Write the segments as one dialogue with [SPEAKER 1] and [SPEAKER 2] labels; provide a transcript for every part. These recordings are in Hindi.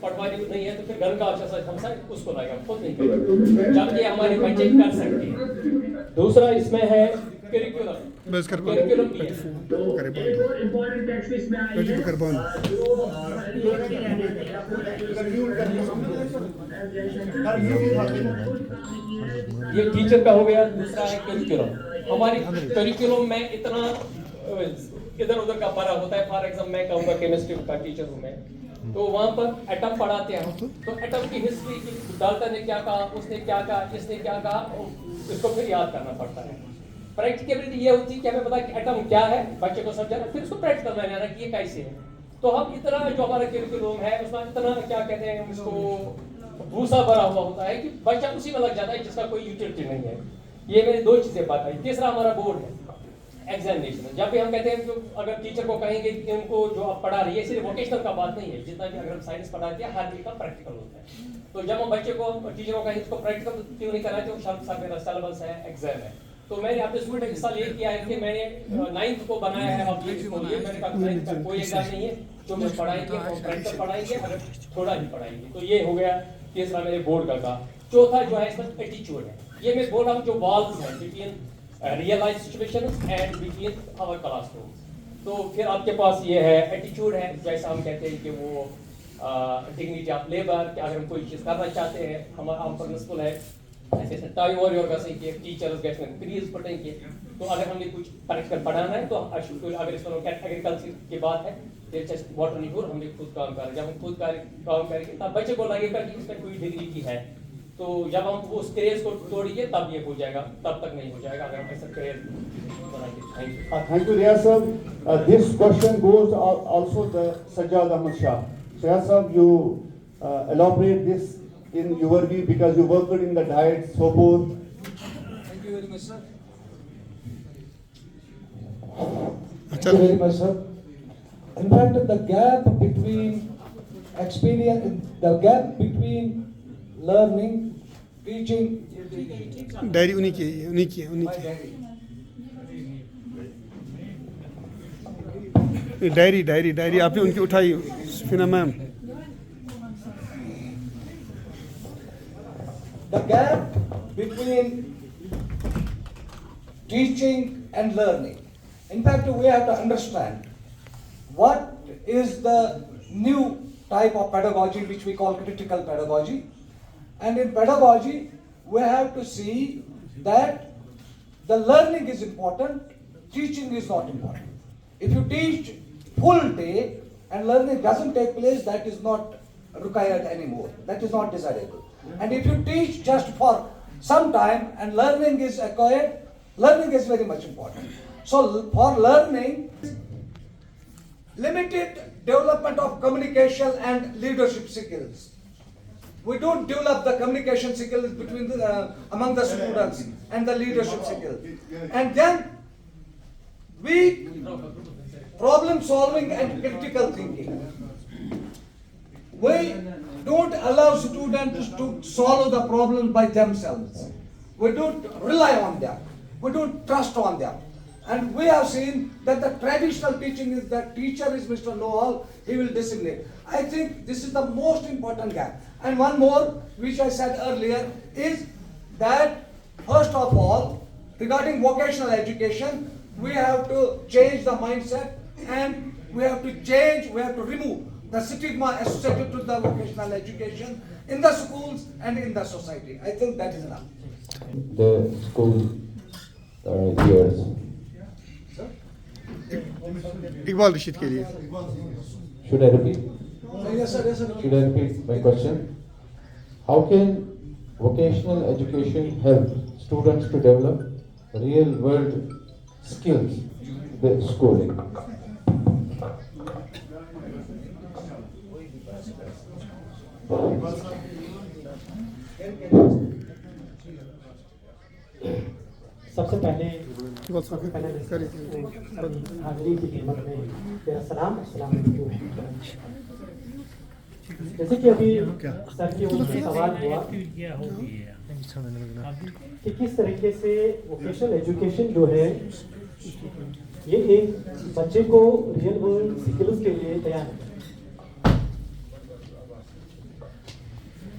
[SPEAKER 1] पटवारी नहीं है तो फिर घर का अच्छा सा हमसा उसको लाएगा, खुद नहीं करेगा, जबकि हमारे बच्चे कर सकते हैं। दूसरा इसमें है करिकुलम,
[SPEAKER 2] बस कर
[SPEAKER 1] करिकुलम भी है।
[SPEAKER 2] करे बंद
[SPEAKER 3] इंपॉर्टेंट टेक्स्ट इसमें आई है
[SPEAKER 2] कर बंद
[SPEAKER 1] ये टीचर का हो गया। दूसरा है करिकुलम। हमारी करिकुलम में इतना इधर उधर का पढ़ा होता है। फॉर एग्जाम्पल मैं कहूँगा केमिस्ट्री का टीचर हूँ मैं, तो वहाँ पर एटम पढ़ाते हैं, तो एटम की हिस्ट्री की डाल्टन ने क्या कहा, उसने क्या कहा, इसने क्या कहा, इसको फिर याद करना पड़ता है। प्रैक्टिकलिटी ये होती है कि हमें पता कि एटम क्या है, बच्चे को समझाना, फिर उसको प्रैक्टिकल में लाना कि ये कैसे है। तो हम इतना जो हमारा करिकुलम है उसमें इतना क्या कहते हैं उसको भूसा भरा हुआ होता है कि बच्चा उसी में लग जाता है जिसका कोई यूटिलिटी नहीं है। ये मैंने दो चीजें बताई। तीसरा हमारा बोर्ड है एग्जामिनेशन। जब भी हम कहते हैं तो अगर टीचर को कहेंगे कि उनको जो आप पढ़ा रही है सिर्फ वोकेशनल का बात नहीं है, जितना भी अगर हम साइंस पढ़ाते हैं हर चीज का प्रैक्टिकल होता है। तो जब हम बच्चे को टीचर को कहेंगे इसको प्रैक्टिकल क्यों नहीं कराते, वो शर्त साहब मेरा सिलेबस है, एग्जाम है। तो मैंने अपने स्टूडेंट का हिस्सा ये किया है कि मैंने 9th को बनाया है। अब मैंने कहा 9th का कोई एग्जाम नहीं है, जो मैं पढ़ाएंगे और प्रैक्टिकल पढ़ाएंगे, अगर थोड़ा ही पढ़ाएंगे। तो ये हो गया तीसरा मेरे बोर्ड का। चौथा जो है इसमें एटीट्यूड है। ये मैं बोल रहा हूँ जो वॉल्स है between real life situations and between our classroom. तो फिर आपके पास ये है एटीट्यूड है, जैसा हम कहते हैं कि वो डिग्निटी ऑफ लेबर, कि अगर हम कोई चीज़ करना चाहते हैं, हमारा प्रिंसिपल है ऐसे टाइम और टीचर्स गेट क्रिएज पढ़ेंगे। तो अगर हमने कुछ प्रैक्टिकल पढ़ाना है तो अगर इसमें एग्रीकल्चर की बात है, वाटर नहीं हो, हमने खुद काम करें। जब हम खुद काम करेंगे तब बच्चे को लगेगा कि इसमें कोई डिग्री की है। तो जब हम उस क्रेज को तोड़िए तब ये हो जाएगा, तब तक नहीं हो जाएगा अगर हम ऐसा क्रेज बनाएंगे।
[SPEAKER 4] Thank you, Riyaz sir. This question goes also to Sajjad Ahmad Shah. Sajjad sir, you elaborate this in your view because you worked in the diet, so forth.
[SPEAKER 5] Thank you very much, sir.
[SPEAKER 2] अच्छा
[SPEAKER 5] Thank you very much, sir. In fact, the gap between experience, the gap between learning, teaching,
[SPEAKER 2] diary उन्हीं की है, उन्हीं की है, उन्हीं की है। डायरी डायरी डायरी आपने उनकी उठाई फिना ma'am.
[SPEAKER 5] the gap between teaching and learning. In fact, we have to understand what is the new type of pedagogy which we call critical pedagogy. And in pedagogy, we have to see that the learning is important, teaching is not important. If you teach full day and learning doesn't take place, that is not required anymore. That is not desirable. And if you teach just for some time and learning is acquired, learning is very much important. So for learning, limited development of communication and leadership skills. We don't develop the communication skills between among the students and the leadership skills. And then weak problem solving and critical thinking. We don't allow students to solve the problem by themselves. We don't rely on them. We don't trust on them. And we have seen that the traditional teaching is that teacher is Mr. Know-all, he will disseminate. I think this is the most important gap. And one more, which I said earlier, is that first of all, regarding vocational education, we have to change the mindset and we have to change, we have to remove the stigma associated to the vocational education in the schools and in the society. I think that is enough.
[SPEAKER 6] The school years.
[SPEAKER 2] Iqbal Rashid के लिए।
[SPEAKER 6] Should I repeat?
[SPEAKER 5] Yes, sir. Yes, sir.
[SPEAKER 6] Should I repeat my question? How can vocational education help students to develop real world skills in the schooling?
[SPEAKER 7] सबसे पहले
[SPEAKER 2] इकबाल साहब करिए।
[SPEAKER 7] हाजिरी की खिदमत में मेरा सलाम, अस्सलाम वालेकुम। जैसे कि अभी सर के उनसे सवाल हुआ कि किस तरीके से वोकेशनल एजुकेशन जो है ये एक बच्चे को रियल वर्ल्ड स्किल्स के लिए तैयार है।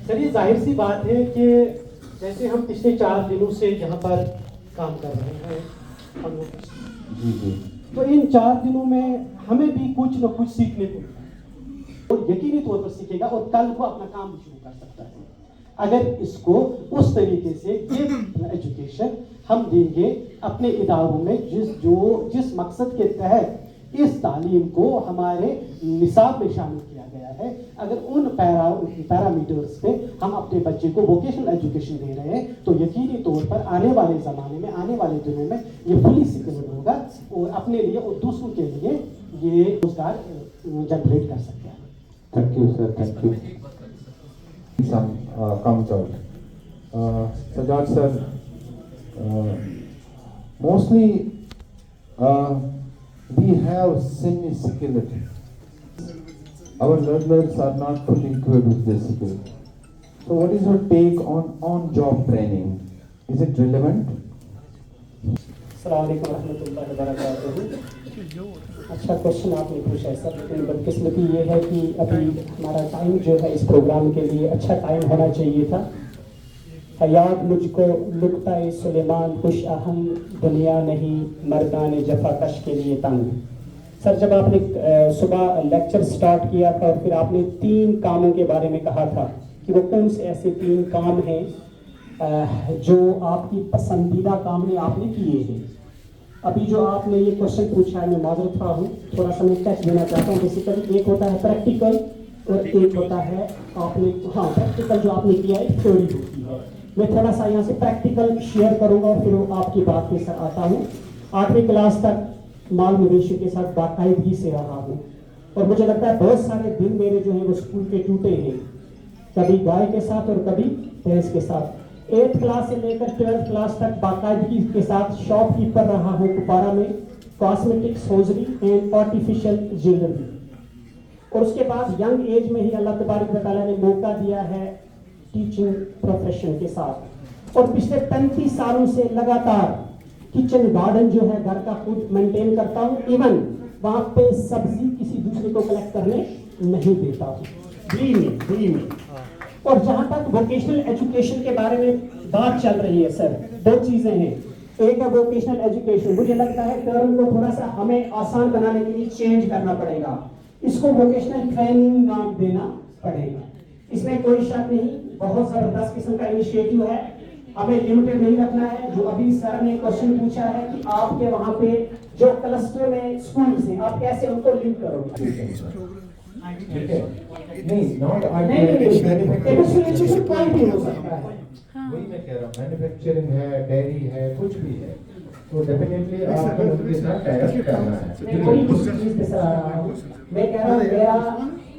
[SPEAKER 7] सर ये जाहिर सी बात है कि जैसे हम पिछले 4 दिनों से यहाँ पर काम कर रहे हैं हम लोग,
[SPEAKER 6] जी जी।
[SPEAKER 7] तो इन 4 दिनों में हमें भी कुछ न कुछ सीखने को मिला और यकीनी तौर पर सीखेगा और कल को अपना काम भी शुरू कर सकता है अगर इसको उस तरीके से ये एजुकेशन हम देंगे अपने इदारों में जिस मकसद के तहत इस तालीम को हमारे निसाब में शामिल किया गया है। अगर उन पैरामीटर्स पे हम अपने बच्चे को वोकेशनल एजुकेशन दे रहे हैं तो यकीनी तौर पर आने वाले ज़माने में आने वाले दिनों में ये फुली स्किल्ड होगा और अपने लिए और दूसरों के लिए ये रोजगार जनरेट कर सकता है।
[SPEAKER 6] Thank you, sir. Thank you. Some comes out. Sajjad sir, mostly we have semi-skilled. Our learners are not fully equipped with this skill. So, what is your take on on-job training? Is it relevant?
[SPEAKER 7] अस्सलाम वालेकुम रहमतुल्लाहि व बरकातुहू। अच्छा क्वेश्चन आपने पूछा है सर, लेकिन बदकिस्मती ये है कि अभी हमारा टाइम जो है इस प्रोग्राम के लिए अच्छा टाइम होना चाहिए था। हयात मुझको लुक्ता सुलेमान खुश अहम दुनिया नहीं मर्दान जफाकश के लिए तंग। सर जब आपने सुबह लेक्चर स्टार्ट किया था और फिर आपने 3 कामों के बारे में कहा था कि वो कौन से ऐसे 3 काम हैं जो आपकी पसंदीदा काम में आपने किए हैं। अभी जो आपने ये क्वेश्चन पूछा है मैं माजरत खा हूँ, थोड़ा सा मैं टच देना चाहता हूँ। बेसिकली एक होता है प्रैक्टिकल और एक होता है आपने प्रैक्टिकल जो आपने किया है थ्योरी होती है। मैं थोड़ा सा यहाँ से प्रैक्टिकल शेयर करूँगा और फिर आपकी बात में सर आता हूँ। 8वीं क्लास तक माल मवेशी के साथ बाकायदगी से रहा हूँ और मुझे लगता है बहुत सारे दिन मेरे जो हैं वो स्कूल के टूटे हैं, कभी गाय के साथ और कभी भैंस के साथ। 8th क्लास से लेकर 12th क्लास तक बाकायदगी के साथ शॉपकीपर रहा हूँ कुपवारा में, cosmetics, hosiery and artificial jewellery. और उसके बाद यंग एज में ही अल्लाह तबारक व तआला ने मौका दिया है टीचिंग प्रोफेशन के साथ। और पिछले 35 सालों से लगातार किचन गार्डन जो है घर का खुद मेंटेन करता हूँ। इवन वहाँ पे सब्जी किसी दूसरे को कलेक्ट करने नहीं देता हूँ, फ्री में। और जहाँ तक वोकेशनल एजुकेशन के बारे में बात चल रही है सर, 2 चीजें हैं। एक है वोकेशनल एजुकेशन, मुझे लगता है टर्म को थोड़ा सा हमें आसान बनाने के लिए चेंज करना पड़ेगा, इसको वोकेशनल ट्रेनिंग नाम देना पड़ेगा। इसमें कोई शक नहीं, बहुत जबरदस्त किस्म का इनिशिएटिव है, हमें लिमिटेड नहीं रखना है। जो अभी सर ने क्वेश्चन पूछा है कि आपके वहाँ पे जो क्लस्टर में स्कूल्स हैं आप कैसे उनको लिंक करोगे।
[SPEAKER 6] नहीं, not वही मैं कह रहा हूँ, मैन्युफैक्चरिंग है, डेयरी है, कुछ भी है, तो डेफिनेटली आपको उनके साथ टाई अप करना है।
[SPEAKER 7] मैं कह रहा हूँ मेरा